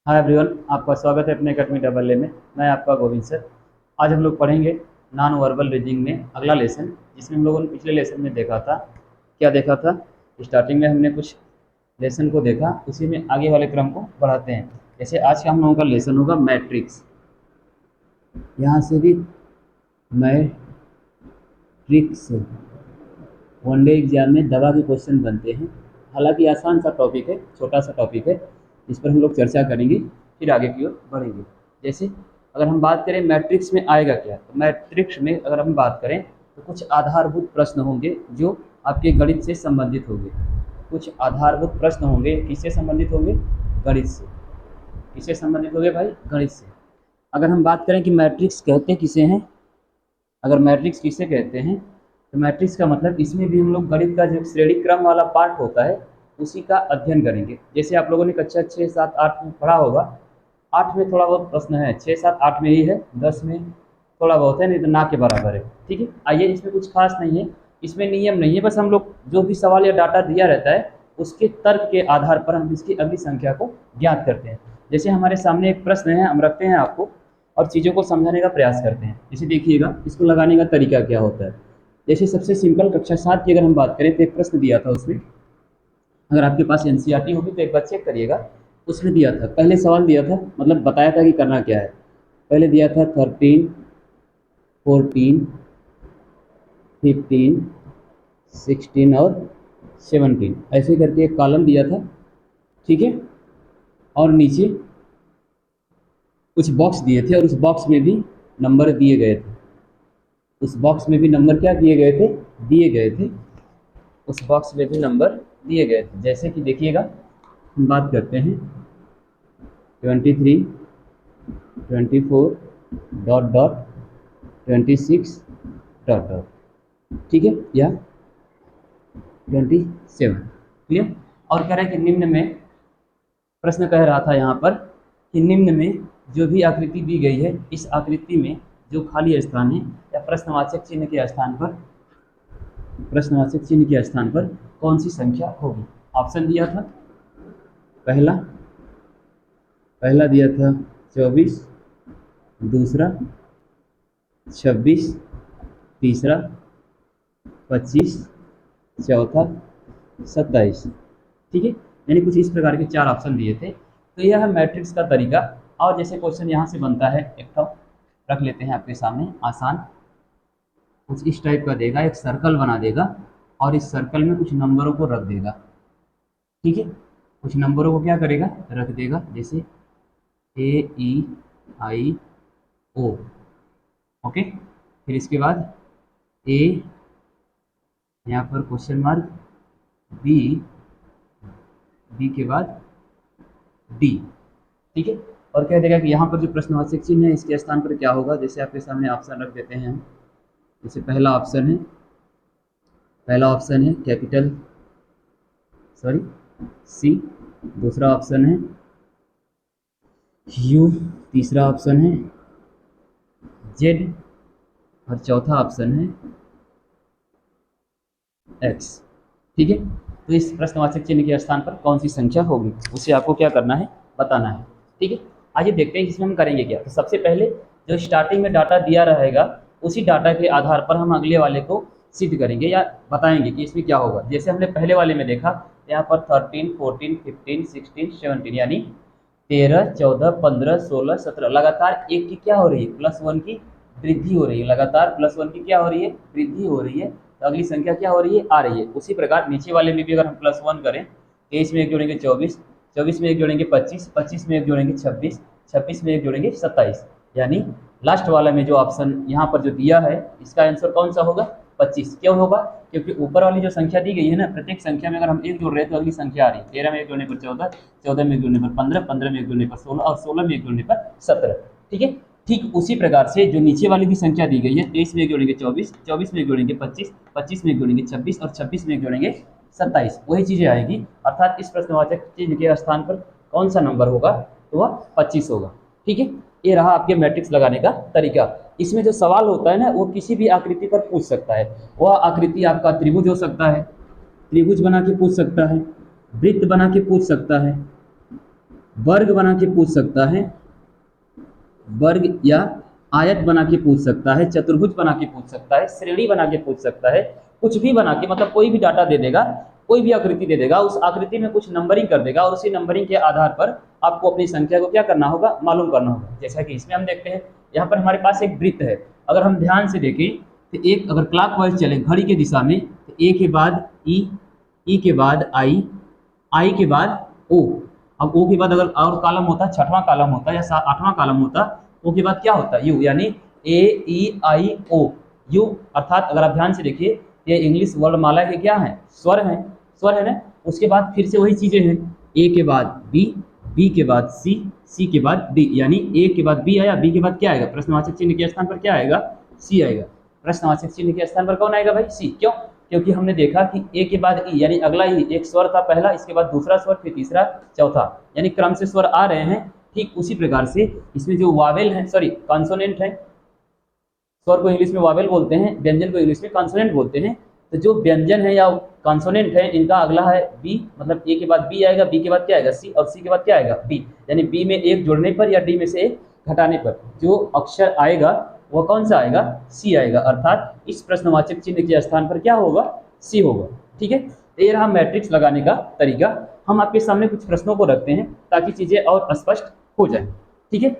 Hi everyone, आपका स्वागत है अपने अकेडमी डबल ए में। मैं आपका गोविंद सर। आज हम लोग पढ़ेंगे नॉन वर्बल रीडिंग में अगला लेसन, जिसमें हम लोगों ने पिछले लेसन में देखा था। क्या देखा था? स्टार्टिंग में हमने कुछ लेसन को देखा, उसी में आगे वाले क्रम को बढ़ाते हैं। जैसे आज का हम लोगों का लेसन होगा मैट्रिक्स। यहाँ से भी मैट्रिक्स वनडे एग्जाम में दवा के क्वेश्चन बनते हैं। हालांकि आसान सा टॉपिक है, छोटा सा टॉपिक है, इस पर हम लोग चर्चा करेंगे, फिर आगे की ओर बढ़ेंगे। जैसे अगर हम बात करें मैट्रिक्स में आएगा क्या, तो मैट्रिक्स में अगर हम बात करें तो कुछ आधारभूत प्रश्न होंगे जो आपके गणित से संबंधित होंगे। कुछ आधारभूत प्रश्न होंगे, किससे संबंधित होंगे? गणित से। किससे संबंधित होंगे भाई? गणित से। अगर हम बात करें कि मैट्रिक्स कहते किसे हैं, अगर मैट्रिक्स किसे कहते हैं, तो मैट्रिक्स का मतलब इसमें भी हम लोग गणित का जो श्रेणी क्रम वाला पार्ट होता है उसी का अध्ययन करेंगे। जैसे आप लोगों ने कक्षा 6, 7, 8 में पढ़ा होगा। 8 में थोड़ा बहुत प्रश्न है, 6, 7, 8 में ही है, 10 में थोड़ा बहुत है, नहीं तो ना के बराबर है। ठीक है, आइए, इसमें कुछ खास नहीं है, इसमें नियम नहीं है, बस हम लोग जो भी सवाल या डाटा दिया रहता है उसके तर्क के आधार पर हम इसकी अगली संख्या को ज्ञात करते हैं। जैसे हमारे सामने एक प्रश्न है, हम रखते हैं आपको और चीज़ों को समझाने का प्रयास करते हैं। जैसे देखिएगा, इसको लगाने का तरीका क्या होता है। जैसे सबसे सिंपल कक्षा 7 की अगर हम बात करें तो एक प्रश्न दिया था उसमें, अगर आपके पास एनसीईआरटी होगी तो एक बार चेक करिएगा। उसमें दिया था, पहले सवाल दिया था, मतलब बताया था कि करना क्या है। पहले दिया था 13, 14, 15, 16 और 17, ऐसे करके एक कॉलम दिया था। ठीक है, और नीचे कुछ बॉक्स दिए थे और उस बॉक्स में भी नंबर दिए गए थे। उस बॉक्स में भी नंबर क्या दिए गए थे? दिए गए थे। उस बॉक्स में भी नंबर दिए गए थे। जैसे कि देखिएगा, हम बात करते हैं 23, 24 डॉट डॉट 26 डॉट डॉट, ठीक है, या 27। क्लियर? और कह रहे हैं कि निम्न में, प्रश्न कह रहा था यहाँ पर कि निम्न में जो भी आकृति दी गई है, इस आकृति में जो खाली स्थान है या प्रश्नवाचक चिन्ह के स्थान पर, प्रश्नवाचक चिन्ह के स्थान पर कौन सी संख्या होगी? ऑप्शन दिया था, पहला दिया था 24, दूसरा 26, तीसरा 25, चौथा 27। ठीक है, यानी कुछ इस प्रकार के 4 ऑप्शन दिए थे। तो यह है मैट्रिक्स का तरीका। और जैसे क्वेश्चन यहाँ से बनता है, एक तो रख लेते हैं आपके सामने, आसान, कुछ इस टाइप का देगा, एक सर्कल बना देगा और इस सर्कल में कुछ नंबरों को रख देगा। ठीक है, कुछ नंबरों को क्या करेगा? रख देगा। जैसे AEIO, ओके। फिर इसके बाद ए, यहाँ पर क्वेश्चन मार्क, बी के बाद डी। ठीक है, और कह देगा कि यहाँ पर जो प्रश्नवाचक चिन्ह है इसके स्थान पर क्या होगा। जैसे आपके सामने ऑप्शन रख देते हैं हम। जैसे पहला ऑप्शन है कैपिटल सी, दूसरा ऑप्शन है यू, तीसरा ऑप्शन है जेड और चौथा ऑप्शन है एक्स। ठीक है, तो इस प्रश्नवाचक चिन्ह के स्थान पर कौन सी संख्या होगी उसे आपको क्या करना है? बताना है। ठीक है, आइए देखते हैं इसमें हम करेंगे क्या। तो सबसे पहले जो स्टार्टिंग में डाटा दिया रहेगा उसी डाटा के आधार पर हम अगले वाले को सिद्ध करेंगे या बताएंगे कि इसमें क्या होगा। जैसे हमने पहले वाले में देखा, यहाँ पर 13, 14, 15, 16, 17, यानी 13, 14, 15, 16, 17 लगातार एक की क्या हो रही है? +1 की वृद्धि हो रही है। लगातार +1 की क्या हो रही है? वृद्धि हो रही है। तो अगली संख्या क्या हो रही है? आ रही है। उसी प्रकार नीचे वाले में भी अगर हम +1 करें, 23 में एक जोड़ेंगे 24, 24 में एक जोड़ेंगे 25, 25 में एक जोड़ेंगे 26, 26 में एक जोड़ेंगे 27, यानी लास्ट वाला में जो ऑप्शन यहाँ पर जो दिया है इसका आंसर कौन सा होगा? 25। क्यों होगा? क्योंकि ऊपर वाली जो संख्या दी गई है ना, प्रत्येक संख्या में अगर हम एक जोड़ रहे हैं तो अगली संख्या आ रही है। 13 में एक जोड़ने पर 14, 14 में एक जोड़ने पर 15, 15 में एक जोड़ने पर 16 और 16 में एक जोड़ने पर 17। ठीक है, ठीक उसी प्रकार से जो नीचे वाली भी संख्या दी गई है, 23 में एक जोड़ेंगे 24, 24 में एक जोड़ेंगे 25, 25 में एक जोड़ेंगे 26 और 26 में एक जोड़ेंगे 27, वही चीजें आएगी। अर्थात इस प्रश्नवाचक चिन्ह के स्थान पर कौन सा नंबर होगा? तो वह 25 होगा। ठीक है, ये रहा आपके मैट्रिक्स लगाने का तरीका। इसमें जो सवाल होता है ना, वो किसी भी आकृति पर पूछ सकता है। वह आकृति आपका त्रिभुज हो सकता है, त्रिभुज बना के पूछ सकता है, वृत्त बना के पूछ सकता है, वर्ग बना के पूछ सकता है, वर्ग या आयत बना के पूछ सकता है, चतुर्भुज बना के पूछ सकता है, श्रेणी बना के पूछ सकता है, कुछ भी बना के, मतलब कोई भी डाटा दे देगा, कोई भी आकृति दे देगा, उस आकृति में कुछ नंबरिंग कर देगा और उसी नंबरिंग के आधार पर आपको अपनी संख्या को क्या करना होगा, मालूम करना होगा। जैसा कि इसमें हम देखते हैं, यहाँ पर हमारे पास एक वृत्त है। अगर हम ध्यान से देखें तो एक, अगर क्लॉकवाइज चले घड़ी के दिशा में, तो ए के बाद ई के बाद आई के बाद ओ। अब ओ के बाद अगर और कॉलम होता, छठवां कॉलम होता या आठवां कॉलम होता, ओ के बाद क्या होता, यू, यानी ए ई आई ओ यू। अर्थात अगर आप ध्यान से देखिए, ये इंग्लिश वर्णमाला के क्या है, स्वर है, स्वर है ना। उसके बाद फिर से वही चीजें हैं, ए के बाद बी, बी के बाद सी, सी के बाद डी, यानी ए के बाद बी आया, बी के बाद क्या आएगा, प्रश्नवाचक चिन्ह के स्थान पर क्या आएगा, सी आएगा। प्रश्नवाचक चिन्ह के स्थान पर कौन आएगा भाई, सी। क्यों, क्योंकि हमने देखा कि ए के बाद ई, यानी अगला ही एक स्वर था पहला, इसके बाद दूसरा स्वर, फिर तीसरा, चौथा, यानी क्रम से स्वर आ रहे हैं। ठीक उसी प्रकार से इसमें जो वावेल है, सॉरी कॉन्सोनेंट है, स्वर को इंग्लिश में वावेल बोलते हैं, व्यंजन को इंग्लिश में कॉन्सोनेंट बोलते हैं। तो जो व्यंजन है या कॉन्सोनेंट है, इनका अगला है बी, मतलब ए के बाद बी आएगा, बी के बाद क्या आएगा, सी, और सी के बाद क्या आएगा, बी। यानी बी में एक जोड़ने पर या डी में से एक घटाने पर जो अक्षर आएगा वो कौन सा आएगा, सी आएगा। अर्थात इस प्रश्नवाचक चिन्ह के स्थान पर क्या होगा, सी होगा। ठीक है, तो ये रहा मैट्रिक्स लगाने का तरीका। हम आपके सामने कुछ प्रश्नों को रखते हैं ताकि चीजें और स्पष्ट हो जाए। ठीक है,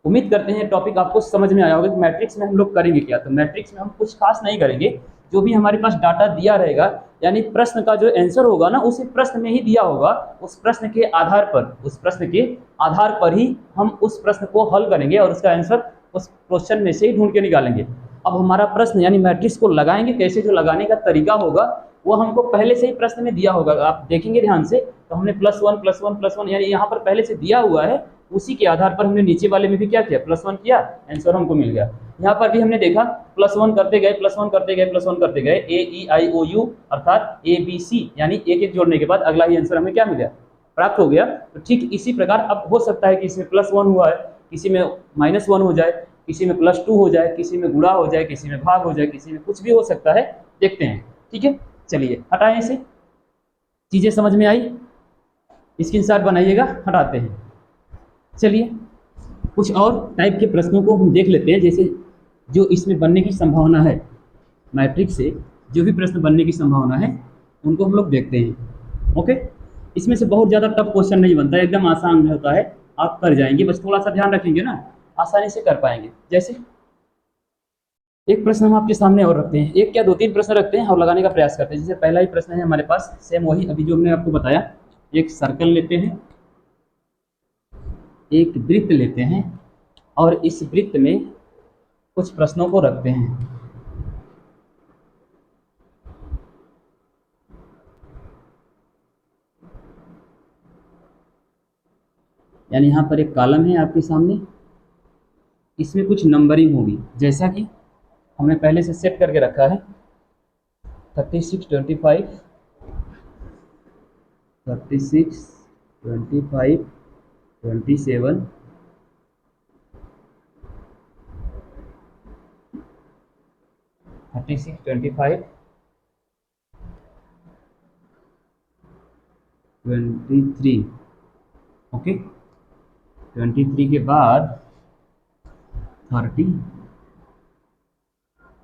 उम्मीद करते हैं टॉपिक आपको समझ में आया होगा कि मैट्रिक्स में हम लोग करेंगे क्या। तो मैट्रिक्स में हम कुछ खास नहीं करेंगे, जो भी हमारे पास डाटा दिया रहेगा, यानी प्रश्न का जो आंसर होगा ना, उसी प्रश्न में ही दिया होगा, उस प्रश्न के आधार पर, उस प्रश्न के आधार पर ही हम उस प्रश्न को हल करेंगे और उसका आंसर उस क्वेश्चन में से ही ढूंढ के निकालेंगे। अब हमारा प्रश्न यानी मैट्रिक्स को लगाएंगे कैसे, जो लगाने का तरीका होगा वो हमको पहले से ही प्रश्न में दिया होगा। आप देखेंगे ध्यान से, तो हमने +1 +1 +1 यानी यहाँ पर पहले से दिया हुआ है, उसी के आधार पर हमने नीचे वाले में भी क्या किया, +1 किया, आंसर हमको मिल गया। यहाँ पर भी हमने देखा +1 करते गए, +1 करते गए, +1 करते गए, ए ई आई ओ यू अर्थात ए बी सी, यानी एक एक जोड़ने के बाद अगला ही आंसर हमें क्या मिल गया, प्राप्त हो गया। तो ठीक इसी प्रकार अब हो सकता है कि इसमें +1 हुआ है, किसी में -1 हो जाए, किसी में +2 हो जाए, किसी में गुणा हो जाए, किसी में भाग हो जाए, किसी में कुछ भी हो सकता है, देखते हैं। ठीक है, चलिए हटाएं इसे। चीजें समझ में आई, स्क्रीनशॉट बनाइएगा, हटाते हैं। चलिए कुछ और टाइप के प्रश्नों को हम देख लेते हैं, जैसे जो इसमें बनने की संभावना है, मैट्रिक्स से जो भी प्रश्न बनने की संभावना है उनको हम लोग देखते हैं। ओके, इसमें से बहुत ज़्यादा टफ क्वेश्चन नहीं बनता है, एकदम आसान होता है, आप कर जाएंगे, बस थोड़ा सा ध्यान रखेंगे ना, आसानी से कर पाएंगे। जैसे एक प्रश्न हम आपके सामने और रखते हैं, एक क्या दो तीन प्रश्न रखते हैं और लगाने का प्रयास करते हैं। जैसे पहला ही प्रश्न है हमारे पास, सेम वही अभी जो हमने आपको बताया, एक सर्कल लेते हैं, एक वृत्त लेते हैं और इस वृत्त में कुछ प्रश्नों को रखते हैं। यानी यहाँ पर एक कॉलम है आपके सामने, इसमें कुछ नंबरिंग होगी, जैसा कि हमने पहले से सेट करके रखा है 36 25 36 25 27 36 25 23। ओके, 23 के बाद 30,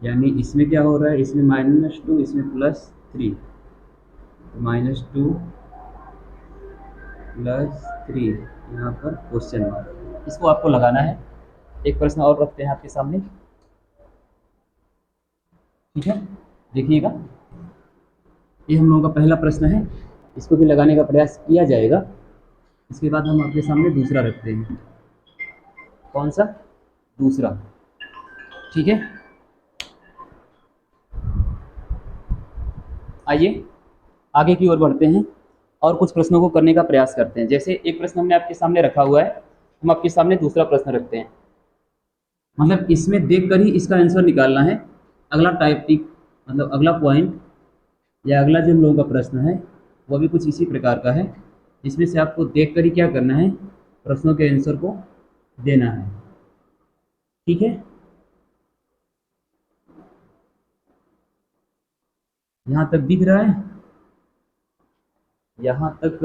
यानी इसमें क्या हो रहा है, इसमें -2, इसमें +3, तो -2 +3, यहाँ पर क्वेश्चन मार्क, इसको आपको लगाना है। एक प्रश्न और रखते हैं आपके सामने, ठीक है, देखिएगा, ये हम लोगों का पहला प्रश्न है, इसको भी लगाने का प्रयास किया जाएगा। इसके बाद हम आपके सामने दूसरा रखते हैं, कौन सा, दूसरा, ठीक है। आइए आगे की ओर बढ़ते हैं और कुछ प्रश्नों को करने का प्रयास करते हैं। जैसे एक प्रश्न हमने आपके सामने रखा हुआ है, हम आपके सामने दूसरा प्रश्न रखते हैं, मतलब इसमें देखकर ही इसका आंसर निकालना है। अगला टाइपिक, मतलब अगला पॉइंट या अगला जो हम लोगों का प्रश्न है वो भी कुछ इसी प्रकार का है, जिसमें से आपको देखकर ही क्या करना है, प्रश्नों के आंसर को देना है। ठीक है, यहाँ तक दिख रहा है, यहाँ तक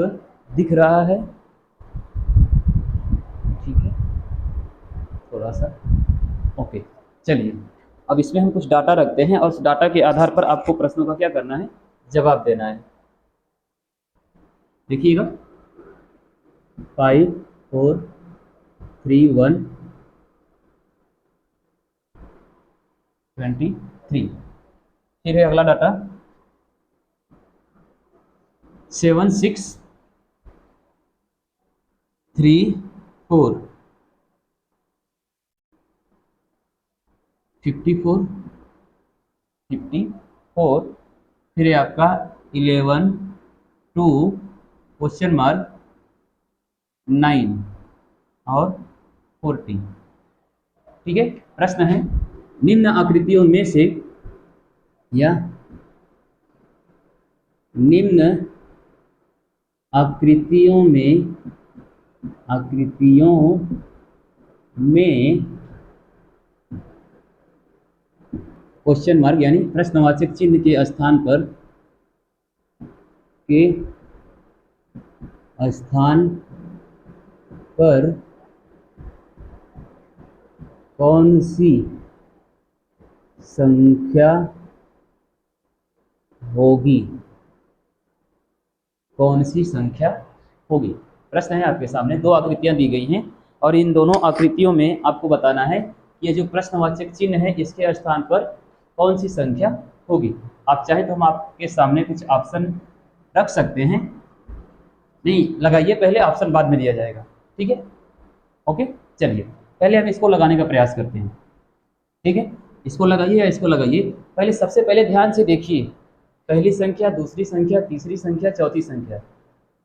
दिख रहा है, सा। ओके, चलिए अब इसमें हम कुछ डाटा रखते हैं और उस डाटा के आधार पर आपको प्रश्नों का क्या करना है, जवाब देना है। देखिएगा 5 4 3 1 23। फिर है अगला डाटा 7 6 3 4 54 54। फिर है आपका 11 2 क्वेश्चन मार्क 9 और 40। ठीक है, प्रश्न है निम्न आकृतियों में से या निम्न आकृतियों में क्वेश्चन मार्क यानी प्रश्नवाचक चिन्ह के स्थान पर कौन सी संख्या होगी, कौन सी संख्या होगी। प्रश्न है आपके सामने, दो आकृतियां दी गई हैं और इन दोनों आकृतियों में आपको बताना है कि ये जो प्रश्नवाचक चिन्ह है इसके स्थान पर कौन सी संख्या होगी। आप चाहे तो हम आपके सामने कुछ ऑप्शन रख सकते हैं, नहीं लगाइए पहले, ऑप्शन बाद में दिया जाएगा। ठीक है, ओके, चलिए पहले हम इसको लगाने का प्रयास करते हैं। ठीक है, इसको लगाइए या इसको लगाइए। पहले सबसे पहले ध्यान से देखिए, पहली संख्या, दूसरी संख्या, तीसरी संख्या, चौथी संख्या,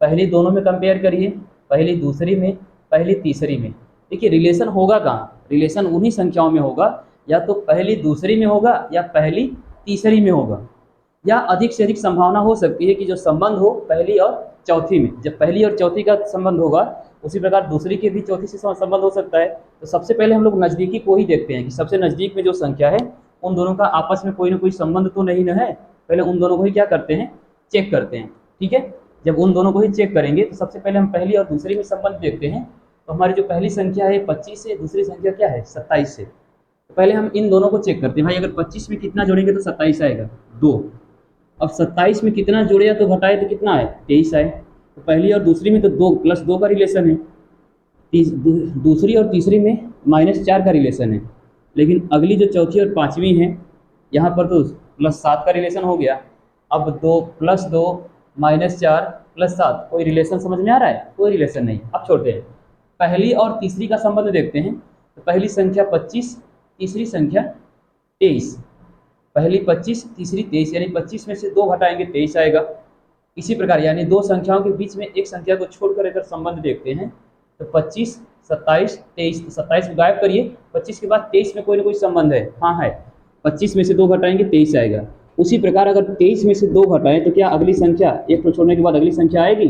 पहली दोनों में कंपेयर करिए, पहली दूसरी में, पहली तीसरी में। देखिए रिलेशन होगा कहाँ, रिलेशन उन्हीं संख्याओं में होगा, या तो पहली दूसरी में होगा या पहली तीसरी में होगा, या अधिक से अधिक संभावना हो सकती है कि जो संबंध हो पहली और चौथी में। जब पहली और चौथी का संबंध होगा उसी प्रकार दूसरी के भी चौथी से संबंध हो सकता है। तो सबसे पहले हम लोग नज़दीकी को ही देखते हैं कि सबसे नज़दीक में जो संख्या है उन दोनों का आपस में कोई ना कोई संबंध तो नहीं न है। पहले उन दोनों को ही क्या करते हैं, चेक करते हैं। ठीक है, जब उन दोनों को ही चेक करेंगे तो सबसे पहले हम पहली और दूसरी में संबंध देखते हैं। तो हमारी जो पहली संख्या है 25 से, दूसरी संख्या क्या है 27 से। तो पहले हम इन दोनों को चेक करते हैं। भाई अगर 25 में कितना जोड़ेंगे तो 27 आएगा 2। अब 27 में कितना जोड़े तो घटाए तो कितना है 23 आए। तो पहली और दूसरी में तो 2 + 2 का रिलेशन है, दूसरी और तीसरी में -4 का रिलेशन है। लेकिन अगली जो चौथी और पाँचवीं है यहाँ पर तो +7 का रिलेशन हो गया। अब 2 + 2 -4 + 7, कोई रिलेशन समझ में आ रहा है? कोई रिलेशन नहीं। अब छोड़ते हैं, पहली और तीसरी का संबंध देखते हैं। तो पहली संख्या 25, तीसरी संख्या 23। पहली 25, तीसरी 23, यानी 25 में से 2 घटाएंगे 23 आएगा। इसी प्रकार यानी दो संख्याओं के बीच में एक संख्या को छोड़कर अगर संबंध देखते हैं तो 25, 27, 23। तो 27 को गायब करिए, 25 के बाद 23 में कोई ना कोई संबंध है, हाँ है। 25 में से 2 घटाएंगे 23 आएगा। उसी प्रकार अगर 23 में से 2 घटाएं तो क्या अगली संख्या, एक को छोड़ने के बाद अगली संख्या आएगी।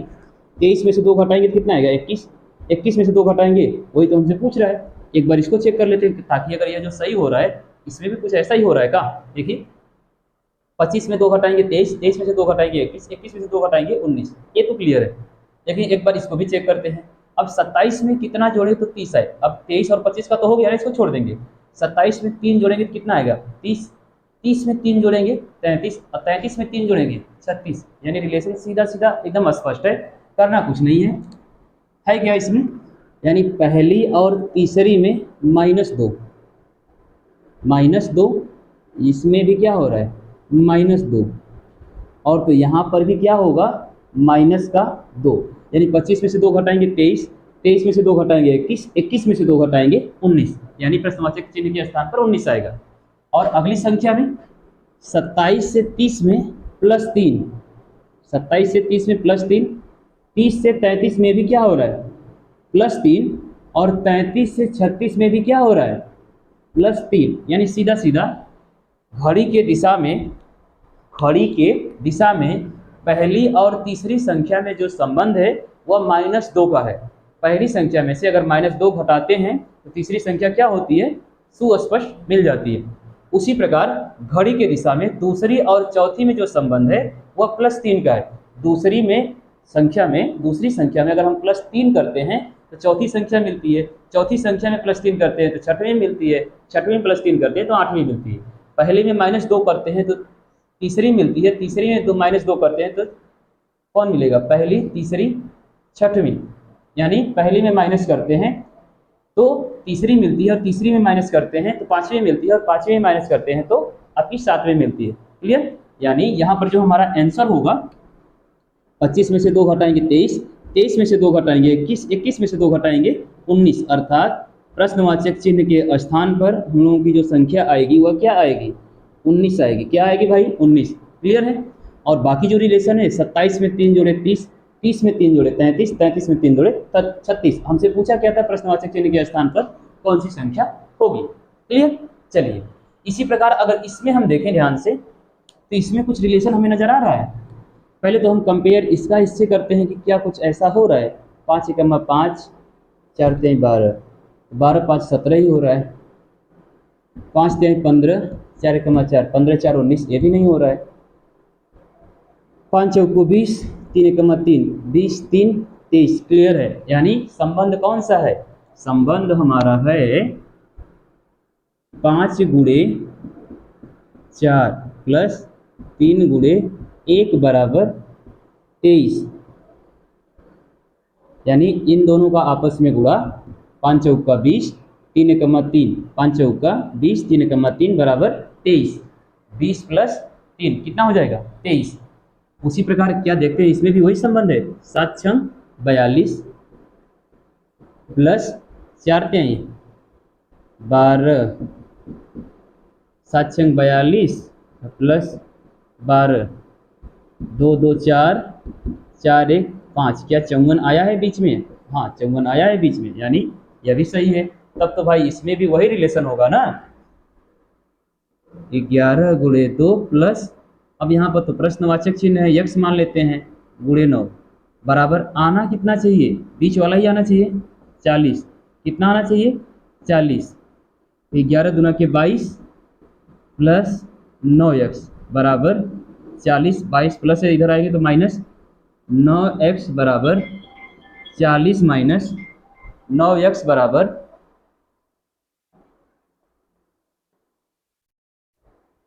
23 में से 2 घटाएंगे तो कितना आएगा 21। 21 में से 2 घटाएंगे, वही तो हमसे पूछ रहा है। एक बार इसको चेक कर लेते हैं ताकि अगर यह जो सही हो रहा है इसमें भी कुछ ऐसा ही हो रहा है का। देखिए 25 में 2 घटाएंगे 23, 23 में से 2 घटाएंगे 21, 21 में से 2 घटाएंगे 19। ये तो क्लियर है। लेकिन एक बार इसको भी चेक करते हैं। अब 27 में कितना जोड़े तो 30 आए। अब 23 और 25 का तो हो गया, इसको छोड़ देंगे। 27 में 3 जोड़ेंगे तो कितना आएगा 30। 30 में 3 जोड़ेंगे 33, और 33 में 3 जोड़ेंगे 36। यानी रिलेशन सीधा सीधा एकदम स्पष्ट है, करना कुछ नहीं है क्या इसमें। यानी पहली और तीसरी में -2, -2, इसमें भी क्या हो रहा है -2, और तो यहाँ पर भी क्या होगा -2। यानी 25 में से 2 घटाएंगे 23, 23 में से 2 घटाएंगे 21, 21 में से 2 घटाएंगे 19। यानी प्रश्नवाचक चिन्ह के स्थान पर 19 आएगा। और अगली संख्या में 27 से 30 में +3, 27 से 30 में +3, 30 से 33 में भी क्या हो रहा है +3, और 33 से 36 में भी क्या हो रहा है +3। यानी सीधा सीधा घड़ी के दिशा में पहली और तीसरी संख्या में जो संबंध है वह -2 का है। पहली संख्या में से अगर -2 घटाते हैं तो तीसरी संख्या क्या होती है सुस्पष्ट मिल जाती है। उसी प्रकार घड़ी के दिशा में दूसरी और चौथी में जो संबंध है वह +3 का है। दूसरी संख्या में अगर हम +3 करते हैं तो चौथी संख्या मिलती है, चौथी संख्या में +3 करते हैं तो छठवीं मिलती है, छठवीं में +3 करते हैं तो आठवीं मिलती है। पहले में -2 करते हैं तो तीसरी मिलती है, तीसरी में -2 करते हैं तो कौन मिलेगा, पहली, तीसरी, छठवीं। यानी पहली में माइनस करते हैं तो तीसरी मिलती है, और तीसरी में माइनस करते हैं तो पांचवीं मिलती है, और पांचवीं में माइनस करते हैं तो आपकी सातवीं मिलती है। क्लियर? यानी यहाँ पर जो हमारा आंसर होगा 25 में से 2 घटाएंगे 23, 23 में से 2 घटाएंगे 21, 21 में से 2 घटाएंगे 19, अर्थात प्रश्नवाचक चिन्ह के स्थान पर हम लोगों की जो संख्या आएगी वह क्या आएगी, 19 आएगी। क्या आएगी भाई, 19। क्लियर है? और बाकी जो रिलेशन है 27 में 3 जोड़े 30, 30 में 3 जोड़े 33, 33 में 3 जोड़े 36। हमसे पूछा क्या था, प्रश्नवाचक चिन्ह के स्थान पर कौन सी संख्या होगी। क्लियर? चलिए, इसी प्रकार अगर इसमें हम देखें ध्यान से तो इसमें कुछ रिलेशन हमें नजर आ रहा है। पहले तो हम कंपेयर इसका इससे करते हैं कि क्या कुछ ऐसा हो रहा है। 5 एकम 5, 4 3 12, 12 5 17 ही हो रहा है। 5 3 15, 4 एकम 4, 15 4 19, ये भी नहीं हो रहा है। 5 चौको 20, 3 एकम 3, 20 3 23। क्लियर है? यानी संबंध कौन सा है, संबंध हमारा है 5 गुणे 4 प्लस 3 गुणे 1 बराबर 23। यानी इन दोनों का आपस में गुणा, 5 चौका 20, 3 एकम 3, 5 चौका 20, 3 एकम 3 बराबर 23। 20 प्लस 3 कितना हो जाएगा, 23। उसी प्रकार क्या देखते हैं, इसमें भी वही संबंध है, 7 छंग 42 प्लस 4 3 12, 7 छंग 42 प्लस 12, 2 2 4, 4 1 5। क्या 54 आया है बीच में? हाँ 54 आया है बीच में, यानी यह भी सही है। तब तो भाई इसमें भी वही रिलेशन होगा ना, 11 गुणे 2 प्लस, अब यहाँ पर तो प्रश्नवाचक चिन्ह है, यक्स मान लेते हैं, गुणे 9 बराबर आना कितना चाहिए, बीच वाला ही आना चाहिए, 40। कितना आना चाहिए, 40। 11 दूना के 22 प्लस 9x बराबर 40। 22 प्लस है, इधर आएगी तो माइनस, 9x बराबर 40 माइनस 9x बराबर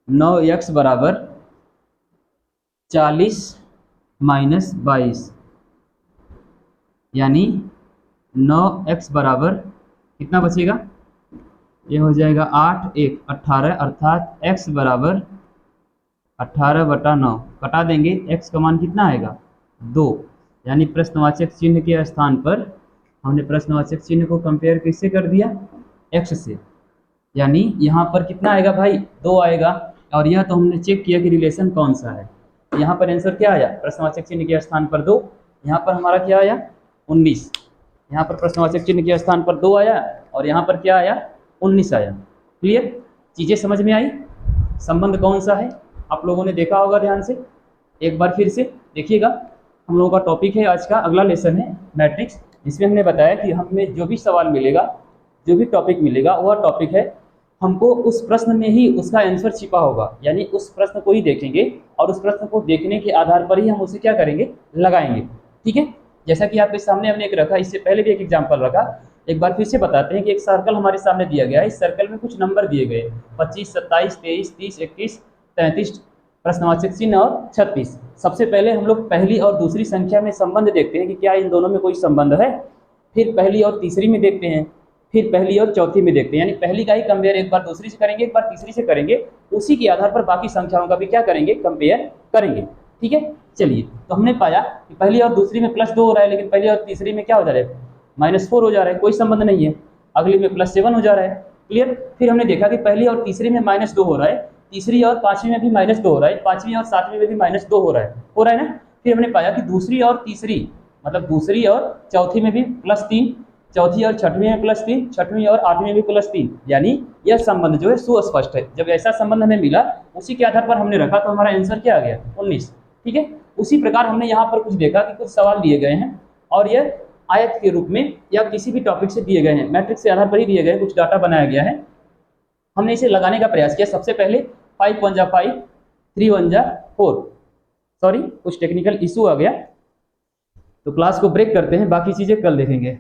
9x बराबर 40 माइनस 22, यानी 9x बराबर कितना बचेगा, ये हो जाएगा 8 1 18, अर्थात x बराबर 18/9। कटा देंगे, x का मान कितना आएगा, 2। यानी प्रश्नवाचक चिन्ह के स्थान पर हमने प्रश्नवाचक चिन्ह को कंपेयर किससे कर दिया, x से। यानी यहाँ पर कितना आएगा भाई, 2 आएगा। और यह तो हमने चेक किया कि रिलेशन कौन सा है। यहाँ पर आंसर क्या आया, प्रश्नवाचक चिन्ह के स्थान पर 2, यहाँ पर हमारा क्या आया, 19। यहाँ पर प्रश्नवाचक चिन्ह के स्थान पर 2 आया और यहाँ पर क्या आया, 19 आया। क्लियर? चीज़ें समझ में आई, संबंध कौन सा है आप लोगों ने देखा होगा ध्यान से। एक बार फिर से देखिएगा, हम लोगों का टॉपिक है आज का, अगला लेसन है मैट्रिक्स, जिसमें हमने बताया कि हमें जो भी सवाल मिलेगा, जो भी टॉपिक मिलेगा, वह टॉपिक है हमको उस प्रश्न में ही उसका आंसर छिपा होगा। यानी उस प्रश्न को ही देखेंगे और उस प्रश्न को देखने के आधार पर ही हम उसे क्या करेंगे, लगाएंगे। ठीक है? जैसा कि आपके सामने हमने एक रखा, इससे पहले भी एक एग्जाम्पल रखा, एक बार फिर से बताते हैं कि एक सर्कल हमारे सामने दिया गया है। इस सर्कल में कुछ नंबर दिए गए, 25 27 23 30 31 33 प्रश्नवाचक चिन्ह और 36। सबसे पहले हम लोग पहली और दूसरी संख्या में संबंध देखते हैं कि क्या इन दोनों में कोई संबंध है। फिर पहली और तीसरी में देखते हैं, फिर पहली और चौथी में देखते हैं। यानी पहली का ही कंपेयर एक बार दूसरी से करेंगे, एक बार तीसरी से करेंगे, उसी के आधार पर बाकी संख्याओं का भी क्या करेंगे, कंपेयर करेंगे। ठीक है? चलिए, तो हमने पाया कि पहली और दूसरी में +2 हो रहा है, लेकिन पहली और तीसरी में क्या हो जा रहा है, -4 हो जा रहा है, कोई संबंध नहीं है। अगली में +7 हो जा रहा है। क्लियर? फिर हमने देखा कि पहली और तीसरी में -2 हो रहा है, तीसरी और पांचवी में भी -2 हो रहा है, पांचवी और सातवीं में भी -2 हो रहा है ना। फिर हमने पाया कि दूसरी और तीसरी, मतलब दूसरी और चौथी में भी +3, चौथी और छठवीं में +3, छठवीं और आठवीं में भी +3। यानी यह संबंध जो है सुस्पष्ट है। जब ऐसा संबंध हमें मिला, उसी के आधार पर हमने रखा, तो हमारा आंसर क्या आ गया, 19। ठीक है? उसी प्रकार हमने यहाँ पर कुछ देखा कि कुछ सवाल दिए गए हैं और यह आयत के रूप में या किसी भी टॉपिक से दिए गए हैं, मैट्रिक्स के आधार पर ही दिए गए, कुछ डाटा बनाया गया है। हमने इसे लगाने का प्रयास किया। सबसे पहले 5 1 जा 5, 3 1 जा 4, सॉरी कुछ टेक्निकल इशू आ गया, तो क्लास को ब्रेक करते हैं, बाकी चीज़ें कल देखेंगे।